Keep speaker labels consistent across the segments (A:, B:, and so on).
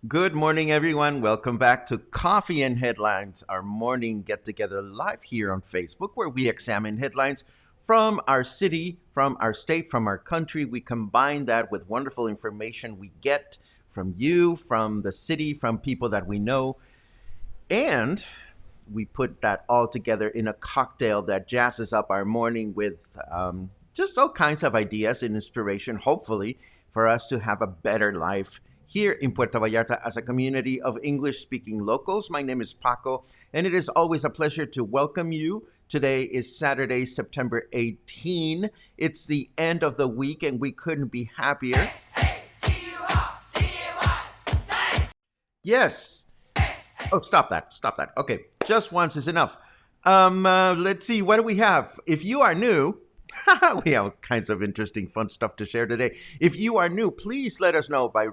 A: Good morning, everyone. Welcome back to Coffee and Headlines, our morning get-together live here on Facebook, where we examine headlines from our city, from our state, from our country. We combine that with wonderful information we get from you, from the city, from people that we know, and we put that all together in a cocktail that jazzes up our morning with just all kinds of ideas and inspiration, hopefully, for us to have a better life here in Puerto Vallarta as a community of English-speaking locals. My name is Paco, and it is always a pleasure to welcome you. Today is Saturday, September 18. It's the end of the week, and we couldn't be happier. S-A-T-U-R-D-A-Y. Yes. Oh, stop that. Okay, just once is enough. Let's see, what do we have? If you are new, we have all kinds of interesting, fun stuff to share today. If you are new, please let us know by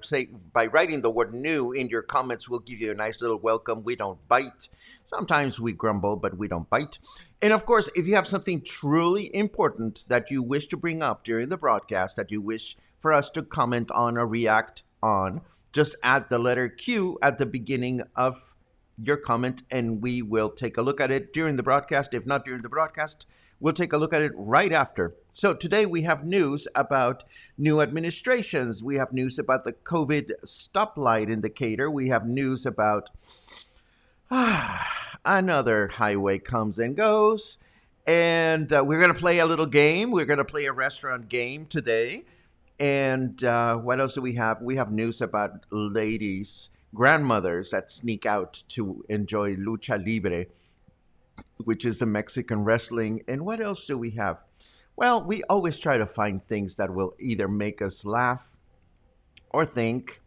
A: writing the word new in your comments. We'll give you a nice little welcome. We don't bite. Sometimes we grumble, but we don't bite. And of course, if you have something truly important that you wish to bring up during the broadcast, that you wish for us to comment on or react on, just add the letter Q at the beginning of your comment, and we will take a look at it during the broadcast. If not during the broadcast, we'll take a look at it right after. So today we have news about new administrations. We have news about the COVID stoplight indicator. We have news about another highway comes and goes. And we're going to play a little game. We're going to play a restaurant game today. And what else do we have? We have news about ladies, grandmothers that sneak out to enjoy lucha libre, which is the Mexican wrestling. And what else do we have? Well, we always try to find things that will either make us laugh or think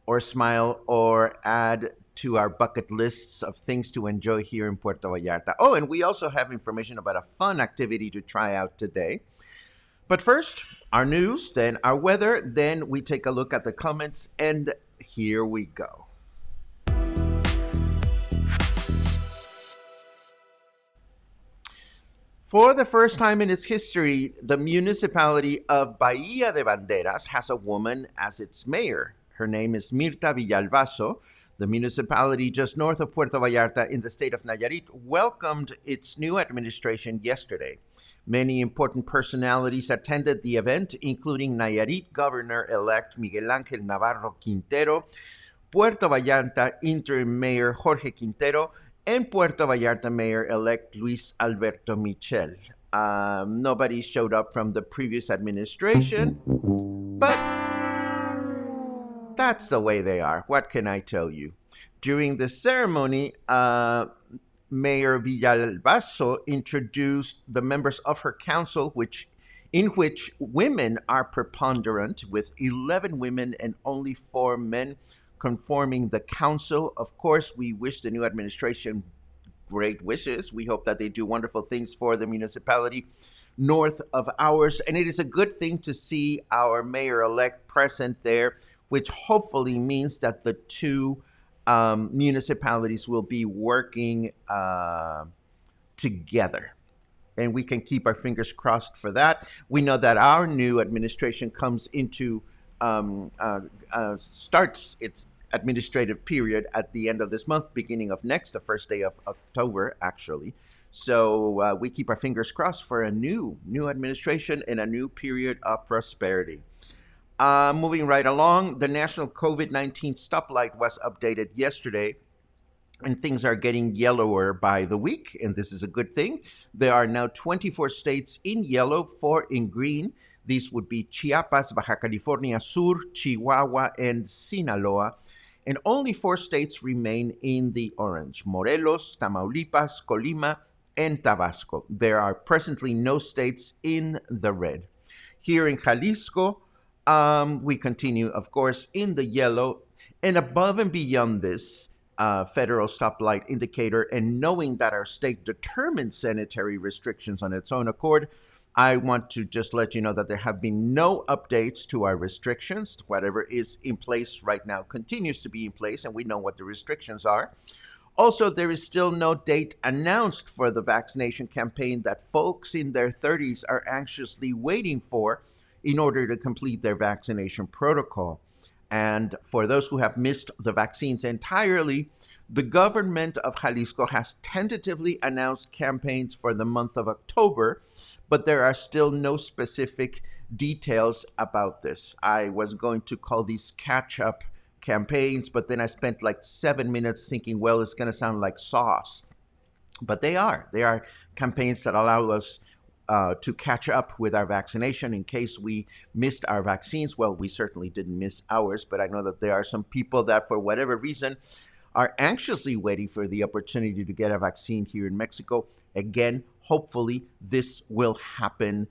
A: or smile or add to our bucket lists of things to enjoy here in Puerto Vallarta. Oh, and we also have information about a fun activity to try out today. But first, our news, then our weather, then we take a look at the comments, and here we go. For the first time in its history, the municipality of Bahía de Banderas has a woman as its mayor. Her name is Mirta Villalbazo. The municipality just north of Puerto Vallarta in the state of Nayarit welcomed its new administration yesterday. Many important personalities attended the event, including Nayarit Governor-elect Miguel Ángel Navarro Quintero, Puerto Vallarta interim mayor Jorge Quintero, and Puerto Vallarta Mayor-elect Luis Alberto Michel. Nobody showed up from the previous administration, but that's the way they are. What can I tell you? During the ceremony, Mayor Villalbazo introduced the members of her council, in which women are preponderant, with 11 women and only 4 men conforming the council. Of course, we wish the new administration great wishes. We hope that they do wonderful things for the municipality north of ours. And it is a good thing to see our mayor-elect present there which hopefully means that the two municipalities will be working together. And we can keep our fingers crossed for that. We know that our new administration comes into starts its administrative period at the end of this month, beginning of next, the first day of October, actually. So we keep our fingers crossed for a new administration and a new period of prosperity. Moving right along, the national COVID-19 stoplight was updated yesterday, and things are getting yellower by the week, and this is a good thing. There are now 24 states in yellow, 4 in green. These would be Chiapas, Baja California Sur, Chihuahua, and Sinaloa. And only 4 states remain in the orange: Morelos, Tamaulipas, Colima, and Tabasco. There are presently no states in the red. Here in Jalisco, we continue, of course, in the yellow. And above and beyond this federal stoplight indicator, and knowing that our state determines sanitary restrictions on its own accord, I want to just let you know that there have been no updates to our restrictions. Whatever is in place right now continues to be in place, and we know what the restrictions are. Also, there is still no date announced for the vaccination campaign that folks in their 30s are anxiously waiting for in order to complete their vaccination protocol. And for those who have missed the vaccines entirely, the government of Jalisco has tentatively announced campaigns for the month of October, but there are still no specific details about this. I was going to call these catch-up campaigns, but then I spent like 7 minutes thinking, well, it's going to sound like sauce. But they are. They are campaigns that allow us to catch up with our vaccination in case we missed our vaccines. Well, we certainly didn't miss ours, but I know that there are some people that, for whatever reason, are anxiously waiting for the opportunity to get a vaccine here in Mexico. Again, hopefully this will happen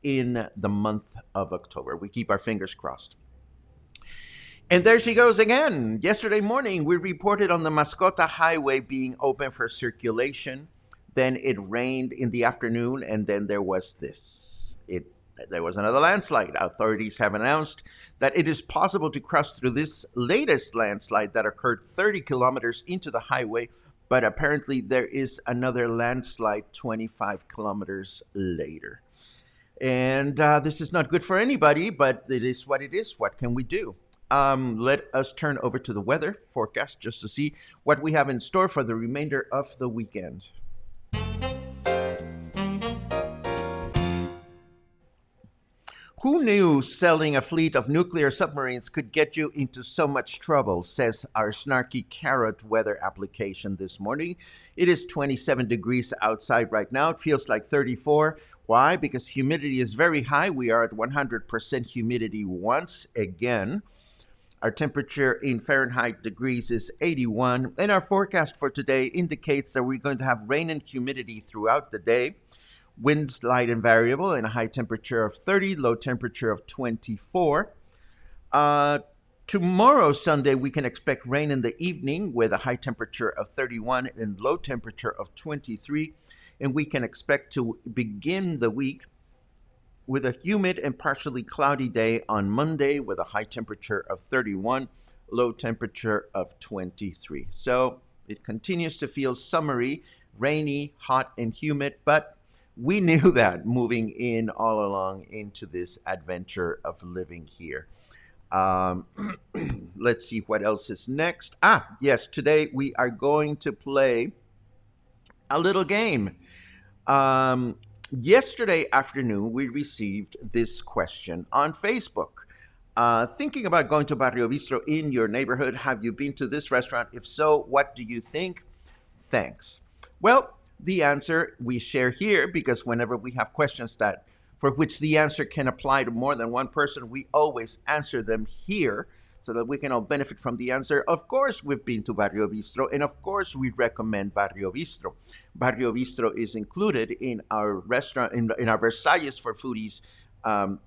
A: in the month of October. We keep our fingers crossed. And there she goes again. Yesterday morning, we reported on the Mascota Highway being open for circulation. Then it rained in the afternoon, and then there was this. There was another landslide. Authorities have announced that it is possible to cross through this latest landslide that occurred 30 kilometers into the highway, but apparently there is another landslide 25 kilometers later. And this is not good for anybody, but it is what it is. What can we do? Let us turn over to the weather forecast just to see what we have in store for the remainder of the weekend. Who knew selling a fleet of nuclear submarines could get you into so much trouble, says our snarky carrot weather application this morning. It is 27 degrees outside right now. It feels like 34. Why? Because humidity is very high. We are at 100% humidity once again. Our temperature in Fahrenheit degrees is 81. And our forecast for today indicates that we're going to have rain and humidity throughout the day. Winds light and variable, and a high temperature of 30, low temperature of 24. Tomorrow, Sunday, we can expect rain in the evening with a high temperature of 31 and low temperature of 23. And we can expect to begin the week with a humid and partially cloudy day on Monday with a high temperature of 31, low temperature of 23. So it continues to feel summery, rainy, hot, and humid, but we knew that moving in all along into this adventure of living here. Let's see what else is next. Yes, today we are going to play a little game. Yesterday afternoon, we received this question on Facebook. Thinking about going to Barrio Bistro in your neighborhood, have you been to this restaurant? If so, what do you think? Thanks. Well, the answer we share here, because whenever we have questions that for which the answer can apply to more than one person, we always answer them here so that we can all benefit from the answer. Of course, we've been to Barrio Bistro, and of course, we recommend Barrio Bistro. Barrio Bistro is included in our restaurant, in our Versailles for Foodies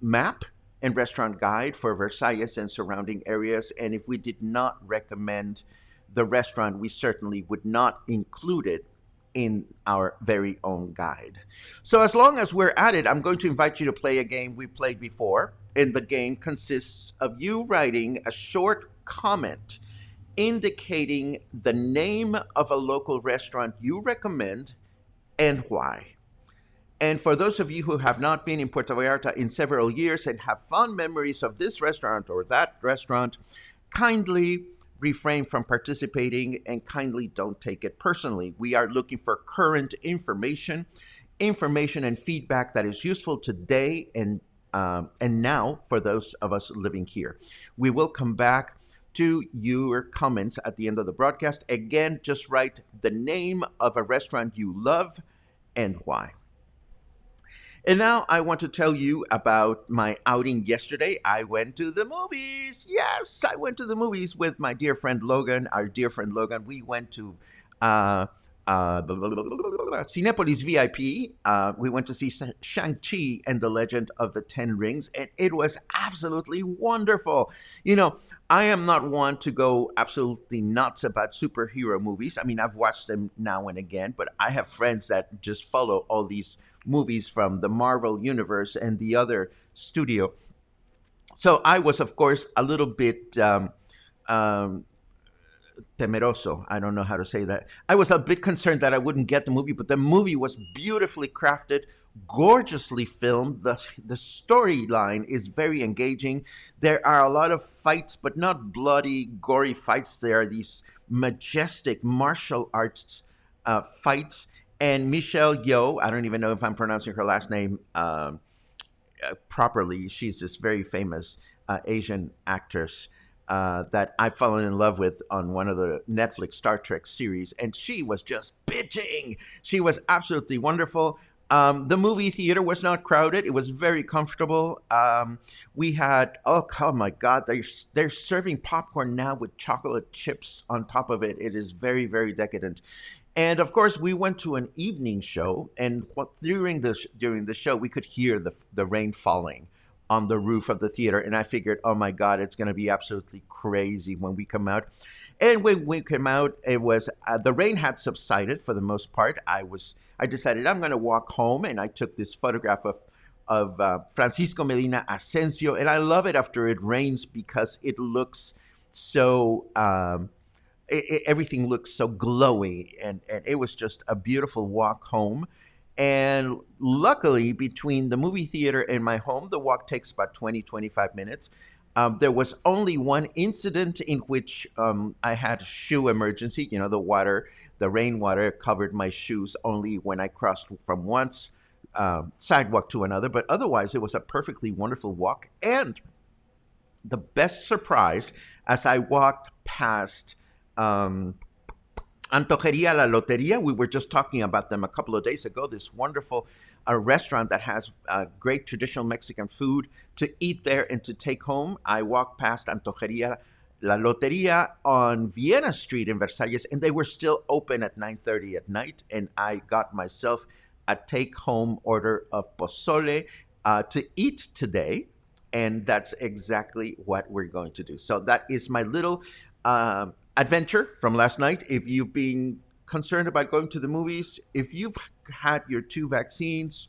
A: map and restaurant guide for Versailles and surrounding areas. And if we did not recommend the restaurant, we certainly would not include it in our very own guide. So, as long as we're at it, I'm going to invite you to play a game we played before. And the game consists of you writing a short comment indicating the name of a local restaurant you recommend and why. And for those of you who have not been in Puerto Vallarta in several years and have fond memories of this restaurant or that restaurant, kindly refrain from participating and kindly don't take it personally. We are looking for current information and feedback that is useful today and now for those of us living here. We will come back to your comments at the end of the broadcast. Again, just write the name of a restaurant you love and why. And now I want to tell you about my outing yesterday. I went to the movies. Yes, I went to the movies with my dear friend Logan, our dear friend Logan. We went to Cinepolis VIP. We went to see Shang-Chi and the Legend of the Ten Rings, and it was absolutely wonderful. You know, I am not one to go absolutely nuts about superhero movies. I mean, I've watched them now and again, but I have friends that just follow all these movies from the Marvel Universe and the other studio. So I was, of course, a little bit temeroso. I don't know how to say that. I was a bit concerned that I wouldn't get the movie, but the movie was beautifully crafted, gorgeously filmed. The storyline is very engaging. There are a lot of fights, but not bloody, gory fights. There are these majestic martial arts fights. And Michelle Yeoh, I don't even know if I'm pronouncing her last name properly. She's this very famous Asian actress that I've fallen in love with on one of the Netflix Star Trek series. And she was just bitching. She was absolutely wonderful. The movie theater was not crowded. It was very comfortable. We had, oh my God, they're serving popcorn now with chocolate chips on top of it. It is very, very decadent. And of course, we went to an evening show, and during the show, we could hear the rain falling on the roof of the theater. And I figured, oh my God, it's going to be absolutely crazy when we come out. And when we came out, it was the rain had subsided for the most part. I decided I'm going to walk home, and I took this photograph of Francisco Medina Asensio, and I love it after it rains because it looks so. Everything looked so glowy, and it was just a beautiful walk home. And luckily, between the movie theater and my home, the walk takes about 20-25 minutes. There was only one incident in which I had a shoe emergency. You know, the rainwater covered my shoes only when I crossed from one sidewalk to another. But otherwise, it was a perfectly wonderful walk. And the best surprise, as I walked past Antojeria La Loteria. We were just talking about them a couple of days ago. This wonderful restaurant that has great traditional Mexican food to eat there and to take home. I walked past Antojeria La Loteria on Vienna Street in Versalles, and they were still open at 9:30 at night. And I got myself a take-home order of pozole to eat today. And that's exactly what we're going to do. So that is my little adventure from last night. If you've been concerned about going to the movies, if you've had your 2 vaccines,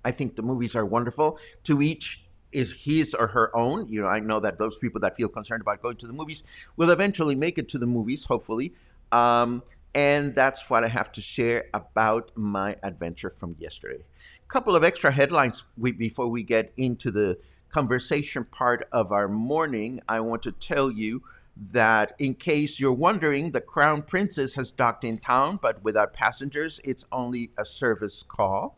A: I think the movies are wonderful. To each is his or her own. You know, I know that those people that feel concerned about going to the movies will eventually make it to the movies, hopefully. And that's what I have to share about my adventure from yesterday. A couple of extra headlines before we get into the conversation part of our morning. I want to tell you that in case you're wondering, the Crown Princess has docked in town, but without passengers. It's only a service call.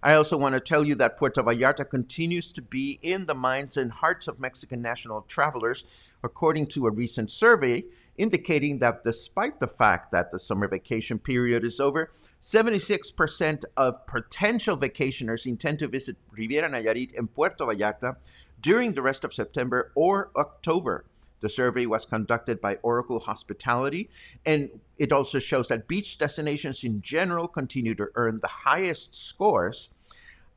A: I also want to tell you that Puerto Vallarta continues to be in the minds and hearts of Mexican national travelers, according to a recent survey indicating that despite the fact that the summer vacation period is over, 76% of potential vacationers intend to visit Riviera Nayarit and Puerto Vallarta during the rest of September or October. The survey was conducted by Oracle Hospitality, and it also shows that beach destinations in general continue to earn the highest scores,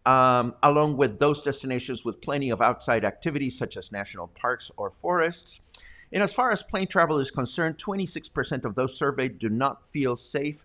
A: along with those destinations with plenty of outside activities such as national parks or forests. And as far as plane travel is concerned, 26% of those surveyed do not feel safe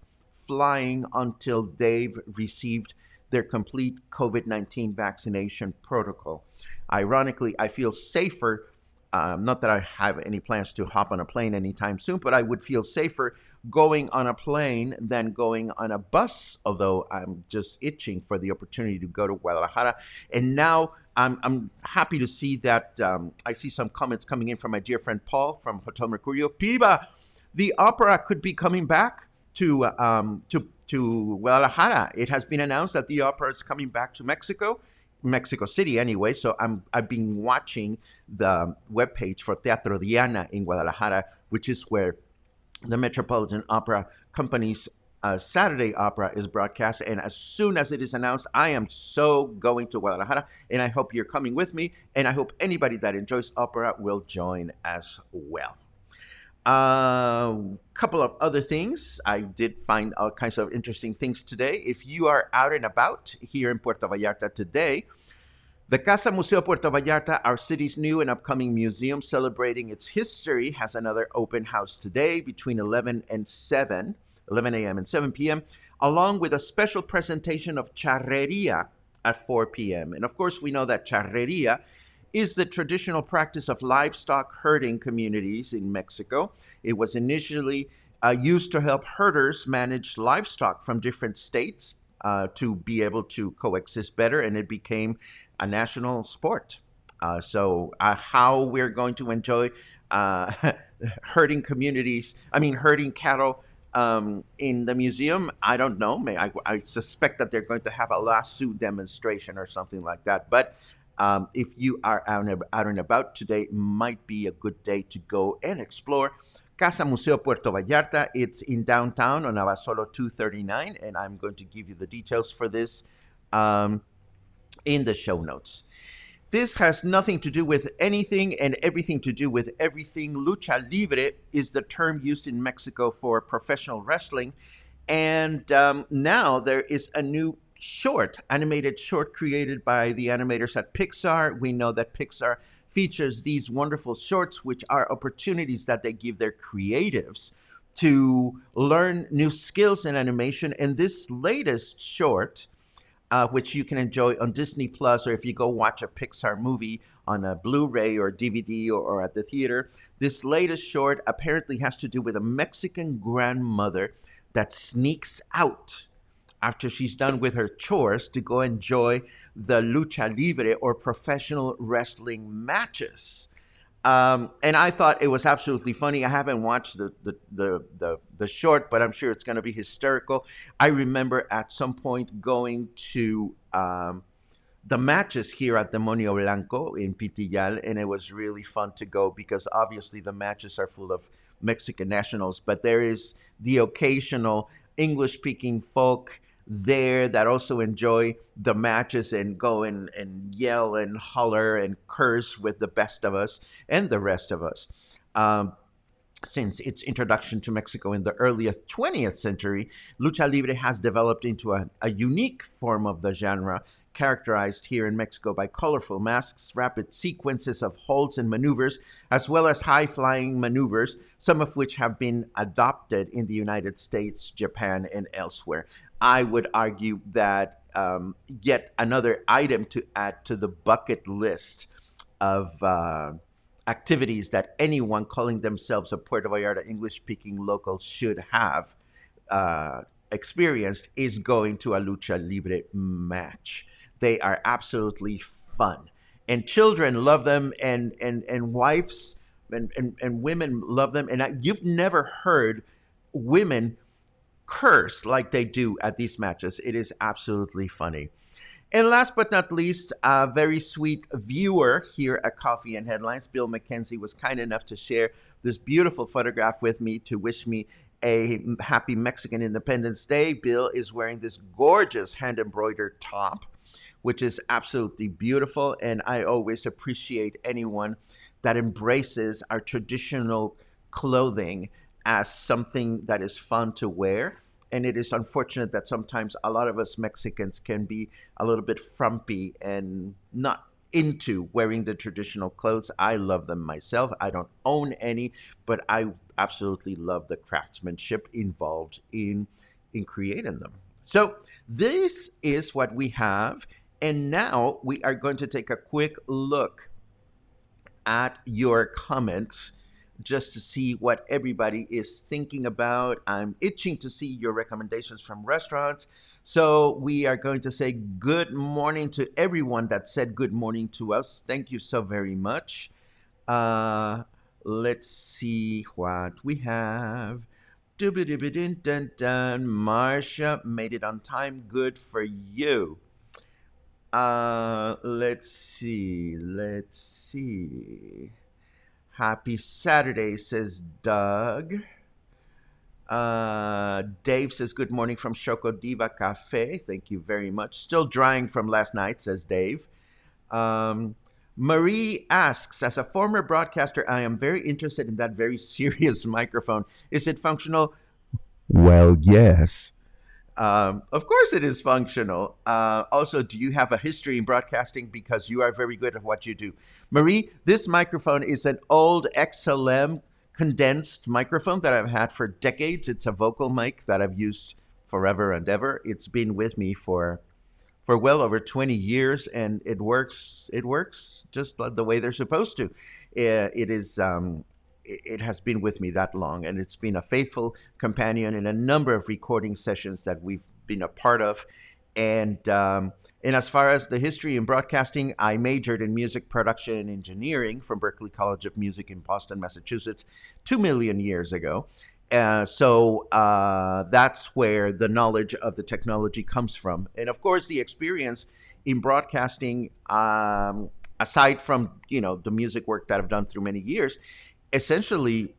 A: flying until they've received their complete COVID 19 vaccination protocol. Ironically, I feel safer. Not that I have any plans to hop on a plane anytime soon, but I would feel safer going on a plane than going on a bus, although I'm just itching for the opportunity to go to Guadalajara. And now I'm happy to see that I see some comments coming in from my dear friend Paul from Hotel Mercurio. Piba, the opera could be coming back to Guadalajara. It has been announced that the opera is coming back to Mexico City anyway. So I've been watching the webpage for Teatro Diana in Guadalajara, which is where the Metropolitan Opera Company's Saturday opera is broadcast. And as soon as it is announced, I am so going to Guadalajara, and I hope you're coming with me. And I hope anybody that enjoys opera will join as well. Couple of other things. I did find all kinds of interesting things today. If you are out and about here in Puerto Vallarta today, the Casa Museo Puerto Vallarta, our city's new and upcoming museum celebrating its history, has another open house today between 11 a.m. and 7 p.m., along with a special presentation of charreria at 4 p.m. And of course, we know that charreria is the traditional practice of livestock herding communities in Mexico. It was initially used to help herders manage livestock from different states to be able to coexist better, and it became a national sport. So how we're going to enjoy herding cattle in the museum, I don't know. I suspect that they're going to have a lasso demonstration or something like that. But if you are out and about today, might be a good day to go and explore Casa Museo Puerto Vallarta. It's in downtown on Abasolo 239, and I'm going to give you the details for this in the show notes. This has nothing to do with anything and everything to do with everything. Lucha libre is the term used in Mexico for professional wrestling, and now there is a new animated short created by the animators at Pixar. We know that Pixar features these wonderful shorts, which are opportunities that they give their creatives to learn new skills in animation. And this latest short, which you can enjoy on Disney Plus, or if you go watch a Pixar movie on a Blu-ray or DVD or at the theater, this latest short apparently has to do with a Mexican grandmother that sneaks out after she's done with her chores to go enjoy the lucha libre or professional wrestling matches. And I thought it was absolutely funny. I haven't watched the short, but I'm sure it's going to be hysterical. I remember at some point going to the matches here at Demonio Blanco in Pitillal, and it was really fun to go because obviously the matches are full of Mexican nationals, but there is the occasional English-speaking folk there that also enjoy the matches and go and yell and holler and curse with the best of us and the rest of us. Since its introduction to Mexico in the early 20th century, lucha libre has developed into a unique form of the genre, characterized here in Mexico by colorful masks, rapid sequences of holds and maneuvers, as well as high-flying maneuvers, some of which have been adopted in the United States, Japan, and elsewhere. I would argue that yet another item to add to the bucket list of activities that anyone calling themselves a Puerto Vallarta English-speaking local should have experienced is going to a lucha libre match. They are absolutely fun. And children love them, and wives and women love them. And you've never heard women curse like they do at these matches. It is absolutely funny. And last but not least, a very sweet viewer here at Coffee and Headlines, Bill McKenzie, was kind enough to share this beautiful photograph with me to wish me a happy Mexican Independence Day. Bill is wearing this gorgeous hand-embroidered top, which is absolutely beautiful. And I always appreciate anyone that embraces our traditional clothing as something that is fun to wear. And it is unfortunate that sometimes a lot of us Mexicans can be a little bit frumpy and not into wearing the traditional clothes. I love them myself. I don't own any, but I absolutely love the craftsmanship involved in in creating them. So this is what we have. And now we are going to take a quick look at your comments just to see what everybody is thinking about. I'm itching to see your recommendations from restaurants. So we are going to say good morning to everyone that said good morning to us. Thank you so very much. Uh, let's see what we have. Marsha made it on time. Good for you. Let's see. Let's see. Happy Saturday, says Doug. Dave says good morning from Choco Diva Cafe. Thank you very much. Still drying from last night, says Dave. Marie asks, as a former broadcaster, I am very interested in that very serious microphone. Is it functional? Well, yes. Of course, it is functional. Also, do you have a history in broadcasting? Because you are very good at what you do. Marie, this microphone is an old XLM condensed microphone that I've had for decades. It's a vocal mic that I've used forever and ever. It's been with me for well over 20 years, and it works. It works just like the way they're supposed to. It is. It has been with me that long, and it's been a faithful companion in a number of recording sessions that we've been a part of. And as far as the history in broadcasting, I majored in music production and engineering from Berklee College of Music in Boston, Massachusetts, 2 million years ago. So that's where the knowledge of the technology comes from. And of course, the experience in broadcasting, aside from, the music work that I've done through many years, essentially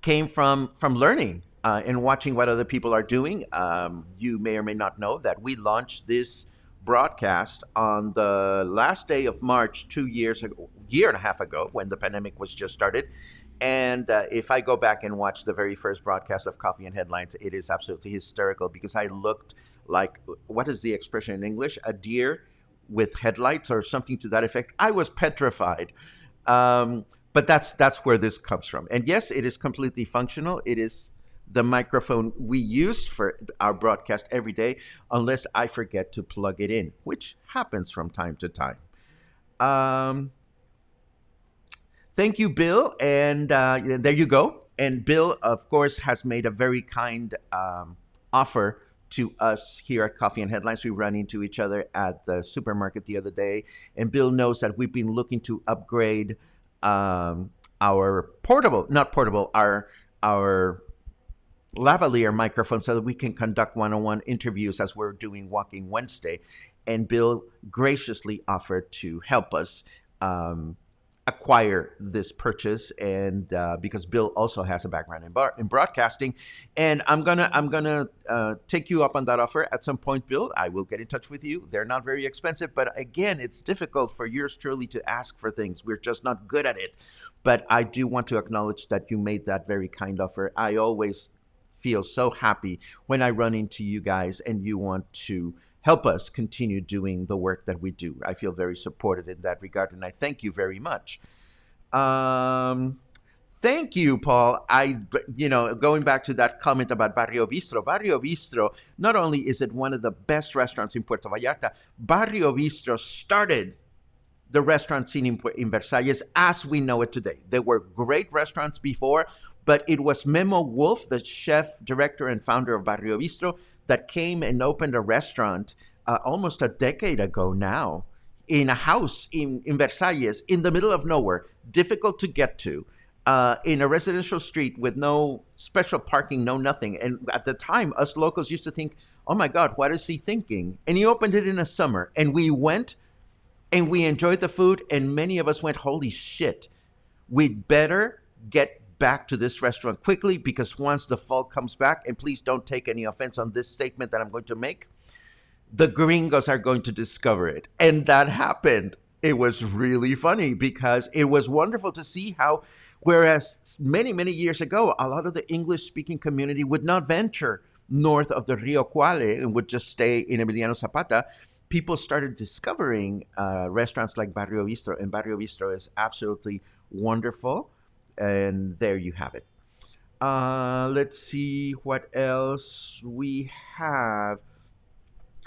A: came from learning and watching what other people are doing. You may or may not know that we launched this broadcast on the last day of March 2 years ago, year and a half ago, when the pandemic was just started. And if I go back and watch the very first broadcast of Coffee and Headlines, it is absolutely hysterical because I looked like, what is the expression in English? A deer with headlights or something to that effect. I was petrified. But that's where this comes from. And yes, it is completely functional. It is the microphone we use for our broadcast every day, unless I forget to plug it in, which happens from time to time. Thank you, Bill. And there you go. And Bill, of course, has made a very kind offer to us here at Coffee and Headlines. We ran into each other at the supermarket the other day. And Bill knows that we've been looking to upgrade our our lavalier microphone so that we can conduct one-on-one interviews as we're doing Walking Wednesday. And Bill graciously offered to help us acquire this purchase, and because Bill also has a background in broadcasting, and I'm gonna take you up on that offer at some point, Bill. I will get in touch with you. They're not very expensive, but again, it's difficult for yours truly to ask for things. We're just not good at it. But I do want to acknowledge that you made that very kind offer. I always feel so happy when I run into you guys and you want to help us continue doing the work that we do. I feel very supported in that regard, and I thank you very much. Thank you, Paul. Going back to that comment about Barrio Bistro, not only is it one of the best restaurants in Puerto Vallarta, Barrio Bistro started the restaurant scene in Versalles as we know it today. There were great restaurants before, but it was Memo Wolf, the chef, director, and founder of Barrio Bistro, that came and opened a restaurant almost a decade ago now in a house in Versalles, in the middle of nowhere, difficult to get to, in a residential street with no special parking, no nothing. And at the time, us locals used to think, oh my God, what is he thinking? And he opened it in the summer. And we went and we enjoyed the food. And many of us went, holy shit, we'd better get back to this restaurant quickly, because once the fall comes back, and please don't take any offense on this statement that I'm going to make, the gringos are going to discover it. And that happened. It was really funny because it was wonderful to see how, whereas many, many years ago, a lot of the English-speaking community would not venture north of the Rio Quale and would just stay in Emiliano Zapata, people started discovering restaurants like Barrio Bistro, and Barrio Bistro is absolutely wonderful. And there you have it. Let's see what else we have.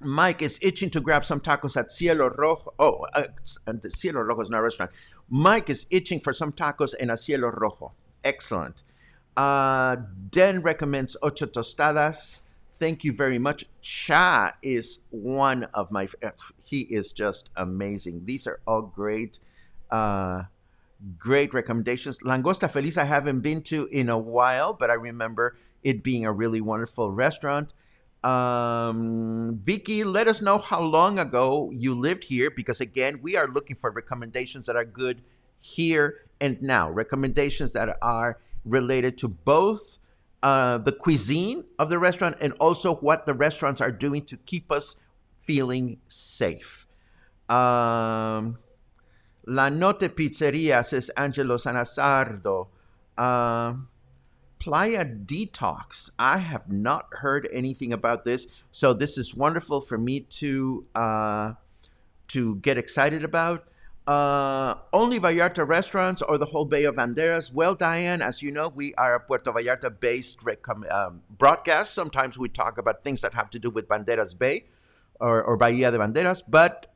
A: Mike is itching to grab some tacos at Cielo Rojo. Oh, Cielo Rojo is not a restaurant. Mike is itching for some tacos in a Cielo Rojo. Excellent. Uh, Den recommends ocho tostadas. Thank you very much. Cha is one of my. He is just amazing. These are all great, uh, great recommendations. Langosta Feliz, I haven't been to in a while, but I remember it being a really wonderful restaurant. Vicky, let us know how long ago you lived here because, again, we are looking for recommendations that are good here and now. Recommendations that are related to both the cuisine of the restaurant and also what the restaurants are doing to keep us feeling safe. Um, La Note Pizzeria, says Angelo Sanasardo. Playa Detox. I have not heard anything about this, so this is wonderful for me to get excited about. Only Vallarta restaurants or the whole Bay of Banderas? Well, Diane, as you know, we are a Puerto Vallarta based broadcast. Sometimes we talk about things that have to do with Banderas Bay or Bahía de Banderas, but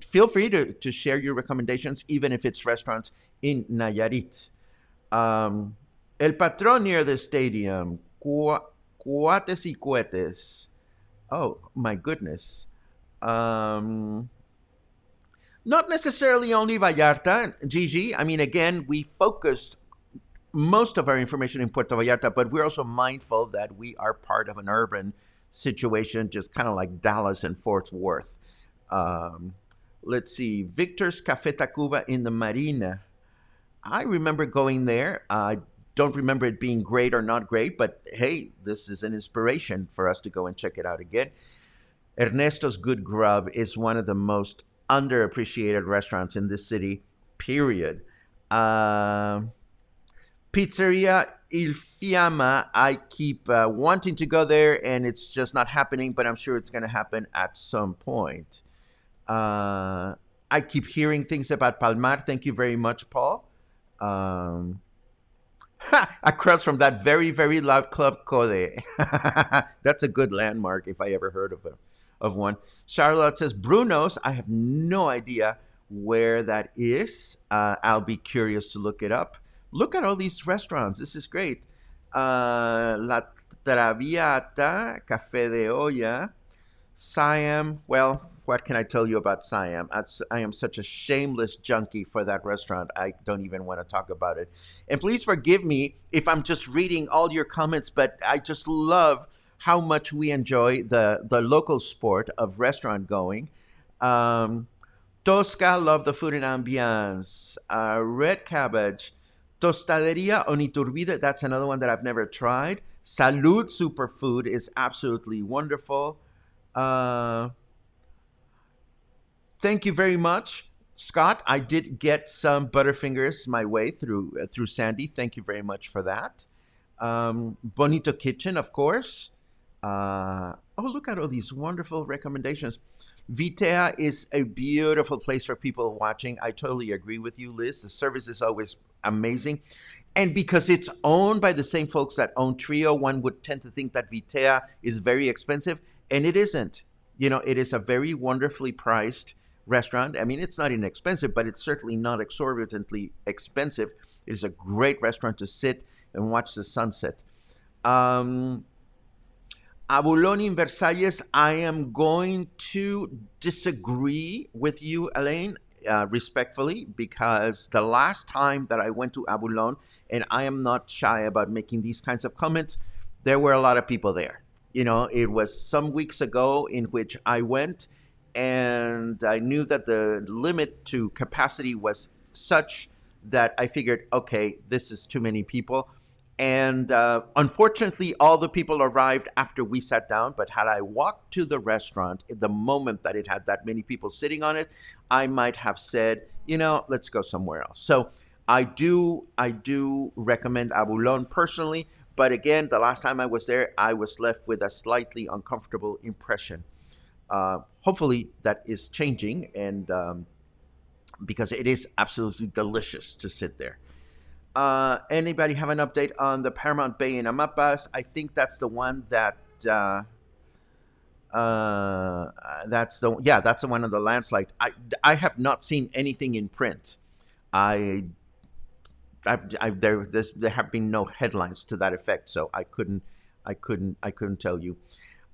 A: feel free to share your recommendations, even if it's restaurants in Nayarit. Um, El Patron near the stadium. Cuates y Cohetes. Oh, my goodness. Um, Not necessarily only Vallarta, Gigi. I mean, again, we focused most of our information in Puerto Vallarta, but we're also mindful that we are part of an urban situation, just kind of like Dallas and Fort Worth. Um, let's see. Victor's Café Tacuba in the Marina. I remember going there. I don't remember it being great or not great, but hey, this is an inspiration for us to go and check it out again. Ernesto's Good Grub is one of the most underappreciated restaurants in this city, period. Uh, Pizzeria Il Fiamma, I keep wanting to go there and it's just not happening, but I'm sure it's going to happen at some point. Uh, I keep hearing things about Palmar. Thank you very much, Paul. Um, Across from that very, very loud Club Code. That's a good landmark if I ever heard of one. Charlotte says, Bruno's. I have no idea where that is. I'll be curious to look it up. Look at all these restaurants. This is great. La Traviata, Café de Olla, Siam. Well, what can I tell you about Siam? I am such a shameless junkie for that restaurant. I don't even want to talk about it. And please forgive me if I'm just reading all your comments, but I just love how much we enjoy the local sport of restaurant going. Um, Tosca, love the food and ambiance. Red Cabbage. Tostaderia Oniturbide, that's another one that I've never tried. Salud Superfood is absolutely wonderful. Uh, Thank you very much, Scott. I did get some Butterfingers my way through Sandy. Thank you very much for that. Bonito Kitchen, of course. Oh, look at all these wonderful recommendations. Vitea is a beautiful place for people watching. I totally agree with you, Liz. The service is always amazing. And because it's owned by the same folks that own Trio, one would tend to think that Vitea is very expensive, and it isn't. You know, it is a very wonderfully priced restaurant. I mean, it's not inexpensive, but it's certainly not exorbitantly expensive. It is a great restaurant to sit and watch the sunset. Um, Abuloni in Versalles, I am going to disagree with you, Elaine, respectfully, because the last time that I went to Abulon, and I am not shy about making these kinds of comments, there were a lot of people there. You know, it was some weeks ago in which I went, and I knew that the limit to capacity was such that I figured, okay, this is too many people. And unfortunately, all the people arrived after we sat down. But had I walked to the restaurant the moment that it had that many people sitting on it, I might have said, you know, let's go somewhere else. So I do recommend Abulon personally. But again, the last time I was there, I was left with a slightly uncomfortable impression. Hopefully, that is changing, and because it is absolutely delicious to sit there. Anybody have an update on the Paramount Bay in Amapas? I think that's the one that that's the one on the landslide. I have not seen anything in print. I there have been no headlines to that effect, so I couldn't tell you.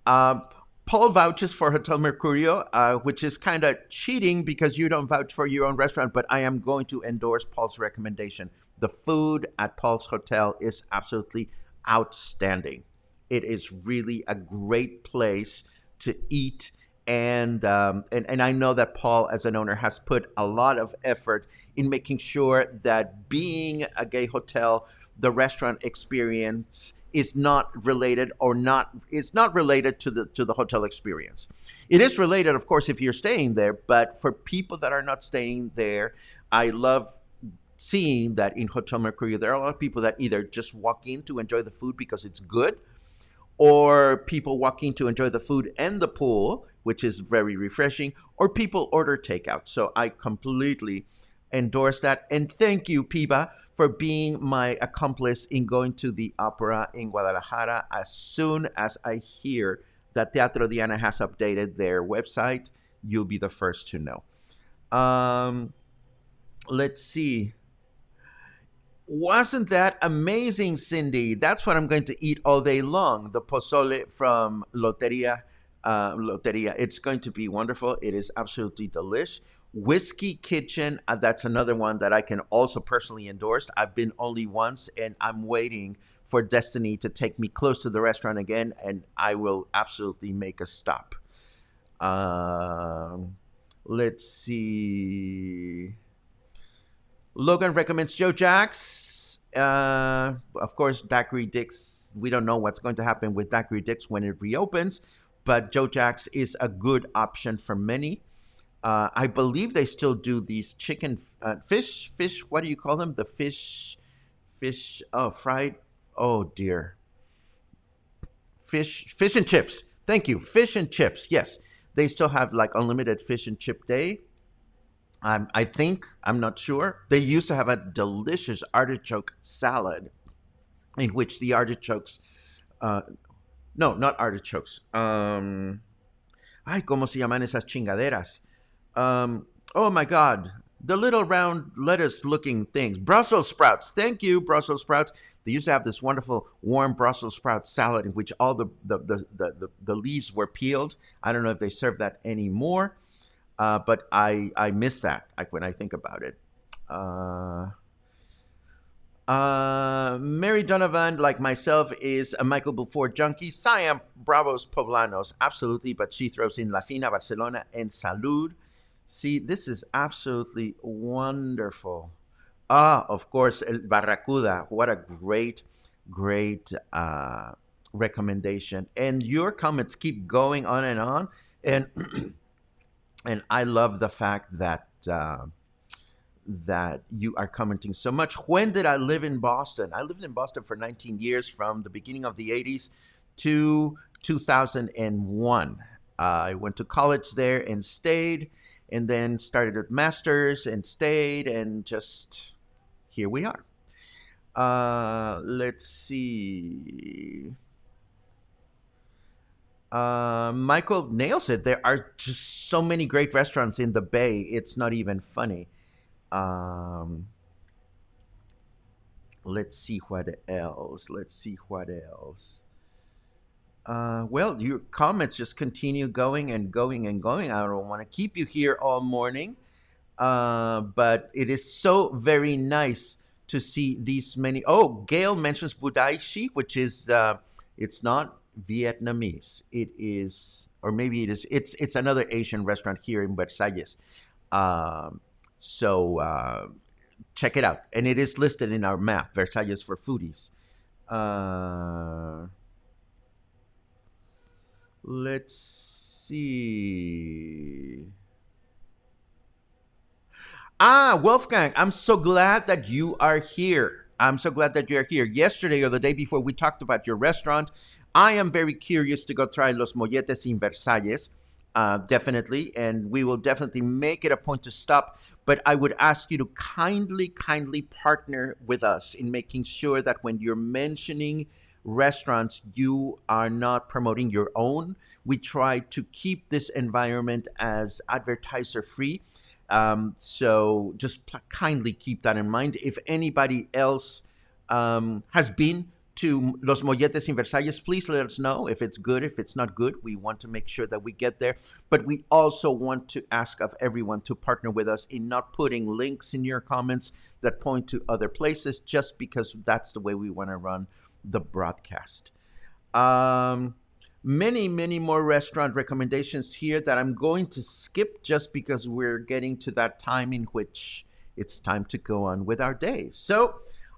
A: Uh, Paul vouches for Hotel Mercurio, which is kind of cheating because you don't vouch for your own restaurant, but I am going to endorse Paul's recommendation. The food at Paul's Hotel is absolutely outstanding. It is really a great place to eat. And I know that Paul, as an owner, has put a lot of effort in making sure that being a gay hotel, the restaurant experience is not related or not is not related to the hotel experience. It is related, of course, if you're staying there, but for people that are not staying there, I love seeing that in Hotel Mercurio there are a lot of people that either just walk in to enjoy the food because it's good, or people walking to enjoy the food and the pool, which is very refreshing, or people order takeout. So I completely endorse that. And thank you, Piba, for being my accomplice in going to the opera in Guadalajara. As soon as I hear that Teatro Diana has updated their website, you'll be the first to know. Let's see. Wasn't that amazing, Cindy? That's what I'm going to eat all day long. The pozole from Loteria. Loteria. It's going to be wonderful. It is absolutely delish. Whiskey Kitchen. That's another one that I can also personally endorse. I've been only once, and I'm waiting for Destiny to take me close to the restaurant again, and I will absolutely make a stop. Let's see. Logan recommends Joe Jack's. Of course, Daiquiri Dick's. We don't know what's going to happen with Daiquiri Dick's when it reopens, but Joe Jack's is a good option for many. I believe they still do these chicken fish. What do you call them? The fish. Oh, fried. Oh dear. Fish and chips. Thank you. Fish and chips. Yes, they still have like unlimited fish and chip day. I think, I'm not sure. They used to have a delicious artichoke salad in which the artichokes, no, not artichokes. Ay, ¿cómo se llaman esas chingaderas? Oh my God. The little round lettuce looking things. Brussels sprouts. Thank you, Brussels sprouts. They used to have this wonderful warm Brussels sprout salad in which all the leaves were peeled. I don't know if they serve that anymore. But I miss that, like, when I think about it. Mary Donovan, like myself, is a Michael Bufor junkie. Siam Bravos Poblanos, absolutely, but she throws in La Fina, Barcelona, and Salud. See, this is absolutely wonderful. Of course, El Barracuda. What a great, great recommendation. And your comments keep going on and on. And I love the fact that that you are commenting so much. When did I live in Boston? I lived in Boston for 19 years, from the beginning of the 80s to 2001. I went to college there and stayed, and then started a master's and stayed, and just here we are. Let's see. Michael nails it. There are just so many great restaurants in the Bay. It's not even funny. Let's see what else. Well, your comments just continue going and going and going. I don't want to keep you here all morning. But it is so very nice to see these many. Oh, Gail mentions Budaishi, which is, it's not Vietnamese. It is, or maybe it is. It's another Asian restaurant here in Versalles. So check it out, and it is listed in our map, Versalles for Foodies. Let's see. Wolfgang, I'm so glad that you are here. Yesterday or the day before, we talked about your restaurant. I am very curious to go try Los Molletes in Versalles. definitely, and we will definitely make it a point to stop. But I would ask you to kindly partner with us in making sure that when you're mentioning restaurants, you are not promoting your own. We try to keep this environment as advertiser free. So just kindly keep that in mind. If anybody else has been to Los Molletes in Versalles, please let us know if it's good, if it's not good. We want to make sure that we get there. But we also want to ask of everyone to partner with us in not putting links in your comments that point to other places, just because that's the way we want to run the broadcast. Um, many more restaurant recommendations here that I'm going to skip just because we're getting to that time in which it's time to go on with our day. So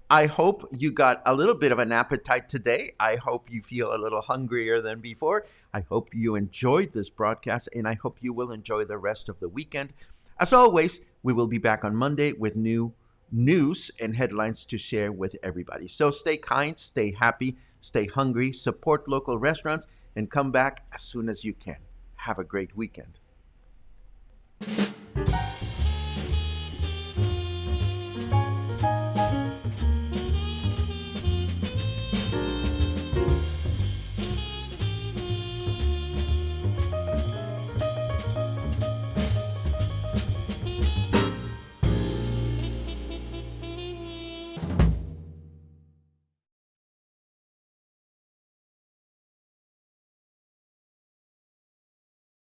A: I hope you got a little bit of an appetite today. I hope you feel a little hungrier than before. I hope you enjoyed this broadcast, and I hope you will enjoy the rest of the weekend. As always, we will be back on Monday with new news and headlines to share with everybody. So stay kind, stay happy, stay hungry, support local restaurants, and come back as soon as you can. Have a great weekend.